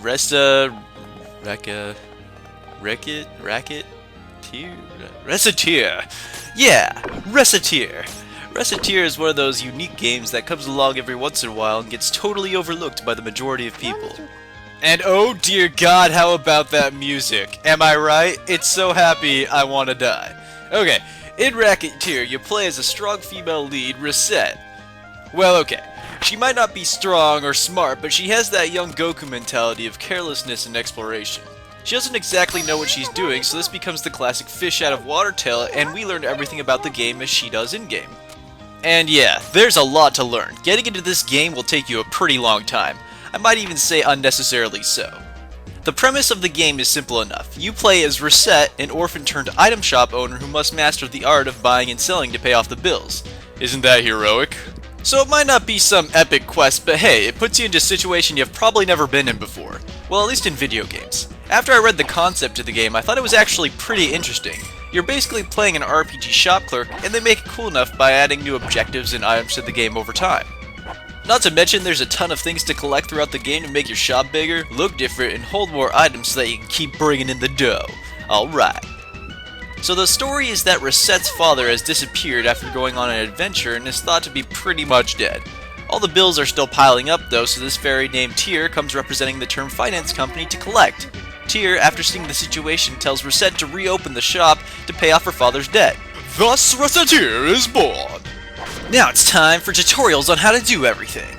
Recettear? Recettear. Yeah, Recettear. Recettear is one of those unique games that comes along every once in a while and gets totally overlooked by the majority of people. And oh dear God, how about that music? Am I right? It's so happy I want to die. Okay, in Recettear, you play as a strong female lead, Recette. Well, okay, she might not be strong or smart, but she has that young Goku mentality of carelessness and exploration. She doesn't exactly know what she's doing, so this becomes the classic fish out of water tale, and we learn everything about the game as she does in-game. And yeah, there's a lot to learn. Getting into this game will take you a pretty long time. I might even say unnecessarily so. The premise of the game is simple enough. You play as Recette, an orphan-turned-item shop owner who must master the art of buying and selling to pay off the bills. Isn't that heroic? So it might not be some epic quest, but hey, it puts you into a situation you've probably never been in before. Well, at least in video games. After I read the concept of the game, I thought it was actually pretty interesting. You're basically playing an RPG shop clerk, and they make it cool enough by adding new objectives and items to the game over time. Not to mention, there's a ton of things to collect throughout the game to make your shop bigger, look different, and hold more items so that you can keep bringing in the dough. Alright. So the story is that Recette's father has disappeared after going on an adventure and is thought to be pretty much dead. All the bills are still piling up though, so this fairy named Tear comes representing the term finance company to collect. Tear, after seeing the situation, tells Recette to reopen the shop to pay off her father's debt. Thus, Recettear is born! Now it's time for tutorials on how to do everything.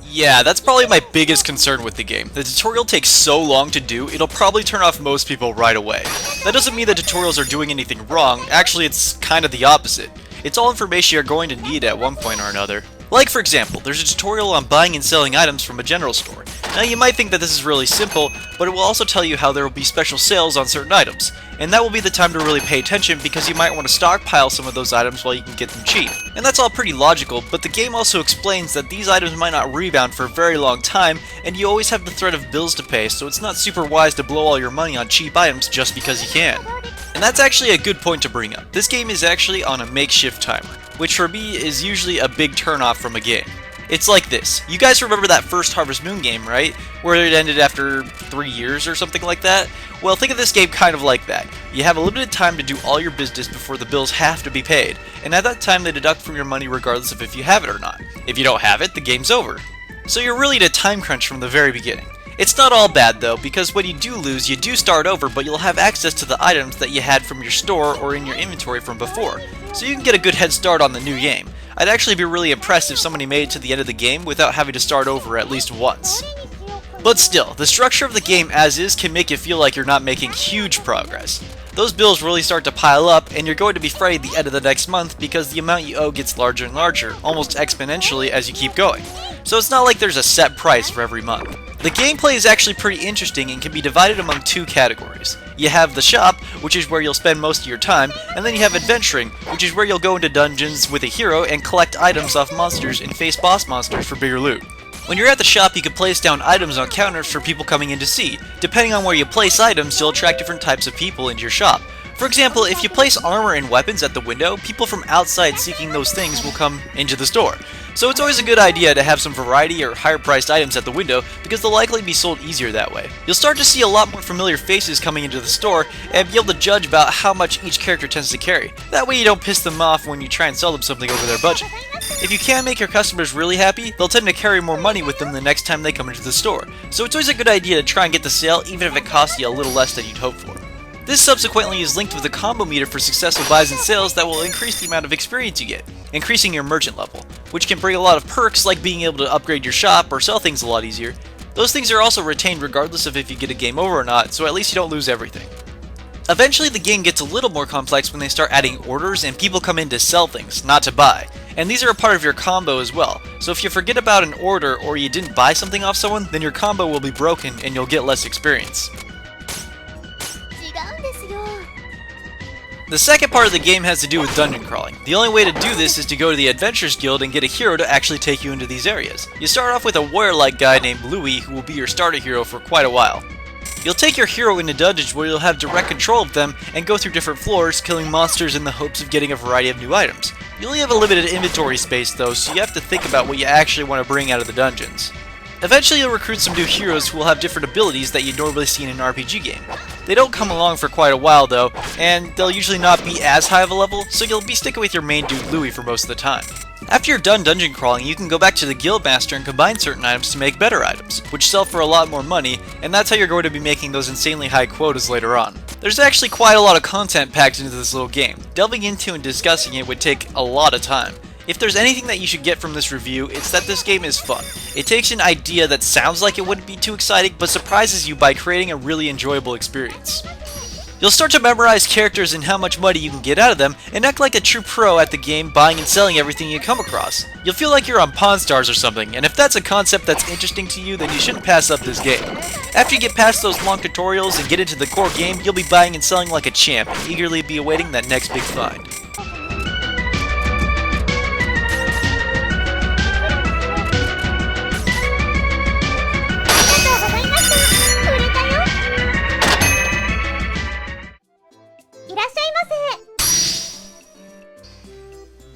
Yeah, that's probably my biggest concern with the game. The tutorial takes so long to do, it'll probably turn off most people right away. That doesn't mean that tutorials are doing anything wrong, actually it's kind of the opposite. It's all information you're going to need at one point or another. Like for example, there's a tutorial on buying and selling items from a general store. Now you might think that this is really simple, but it will also tell you how there will be special sales on certain items. And that will be the time to really pay attention because you might want to stockpile some of those items while you can get them cheap. And that's all pretty logical, but the game also explains that these items might not rebound for a very long time, and you always have the threat of bills to pay, so it's not super wise to blow all your money on cheap items just because you can. And that's actually a good point to bring up. This game is actually on a makeshift timer, which for me is usually a big turnoff from a game. It's like this. You guys remember that first Harvest Moon game, right? Where it ended after 3 years or something like that? Well, think of this game kind of like that. You have a limited time to do all your business before the bills have to be paid, and at that time they deduct from your money regardless of if you have it or not. If you don't have it, the game's over. So you're really in a time crunch from the very beginning. It's not all bad though, because when you do lose, you do start over, but you'll have access to the items that you had from your store or in your inventory from before, so you can get a good head start on the new game. I'd actually be really impressed if somebody made it to the end of the game without having to start over at least once. But still, the structure of the game as is can make you feel like you're not making huge progress. Those bills really start to pile up, and you're going to be fretting the end of the next month because the amount you owe gets larger and larger, almost exponentially as you keep going. So it's not like there's a set price for every month. The gameplay is actually pretty interesting and can be divided among two categories. You have the shop, which is where you'll spend most of your time, and then you have adventuring, which is where you'll go into dungeons with a hero and collect items off monsters and face boss monsters for bigger loot. When you're at the shop, you can place down items on counters for people coming in to see. Depending on where you place items, you'll attract different types of people into your shop. For example, if you place armor and weapons at the window, people from outside seeking those things will come into the store. So it's always a good idea to have some variety or higher priced items at the window because they'll likely be sold easier that way. You'll start to see a lot more familiar faces coming into the store and be able to judge about how much each character tends to carry. That way you don't piss them off when you try and sell them something over their budget. If you can make your customers really happy, they'll tend to carry more money with them the next time they come into the store. So it's always a good idea to try and get the sale even if it costs you a little less than you'd hoped for. This subsequently is linked with a combo meter for successful buys and sales that will increase the amount of experience you get, increasing your merchant level, which can bring a lot of perks like being able to upgrade your shop or sell things a lot easier. Those things are also retained regardless of if you get a game over or not, so at least you don't lose everything. Eventually the game gets a little more complex when they start adding orders and people come in to sell things, not to buy. And these are a part of your combo as well, so if you forget about an order or you didn't buy something off someone, then your combo will be broken and you'll get less experience. The second part of the game has to do with dungeon crawling. The only way to do this is to go to the Adventurers Guild and get a hero to actually take you into these areas. You start off with a warrior-like guy named Louis who will be your starter hero for quite a while. You'll take your hero into dungeons where you'll have direct control of them and go through different floors, killing monsters in the hopes of getting a variety of new items. You only have a limited inventory space though, so you have to think about what you actually want to bring out of the dungeons. Eventually you'll recruit some new heroes who will have different abilities that you'd normally see in an RPG game. They don't come along for quite a while though, and they'll usually not be as high of a level, so you'll be sticking with your main dude Louis for most of the time. After you're done dungeon crawling, you can go back to the Guildmaster and combine certain items to make better items, which sell for a lot more money, and that's how you're going to be making those insanely high quotas later on. There's actually quite a lot of content packed into this little game. Delving into and discussing it would take a lot of time. If there's anything that you should get from this review, it's that this game is fun. It takes an idea that sounds like it wouldn't be too exciting, but surprises you by creating a really enjoyable experience. You'll start to memorize characters and how much money you can get out of them, and act like a true pro at the game, buying and selling everything you come across. You'll feel like you're on Pawn Stars or something, and if that's a concept that's interesting to you, then you shouldn't pass up this game. After you get past those long tutorials and get into the core game, you'll be buying and selling like a champ, and eagerly be awaiting that next big find.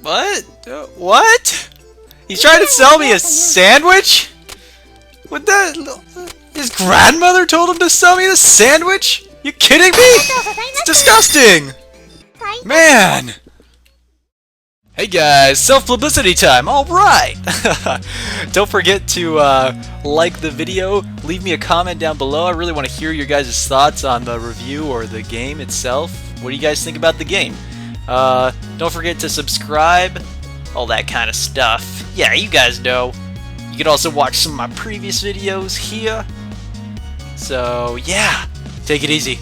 What? What? He's trying to sell me a sandwich? What the? His grandmother told him to sell me a sandwich? You kidding me? It's disgusting! Man! Hey guys, self-publicity time, alright! Don't forget to like the video, leave me a comment down below. I really want to hear your guys' thoughts on the review or the game itself. What do you guys think about the game? Don't forget to subscribe, all that kind of stuff. Yeah, you guys know. You can also watch some of my previous videos here. So, yeah, take it easy.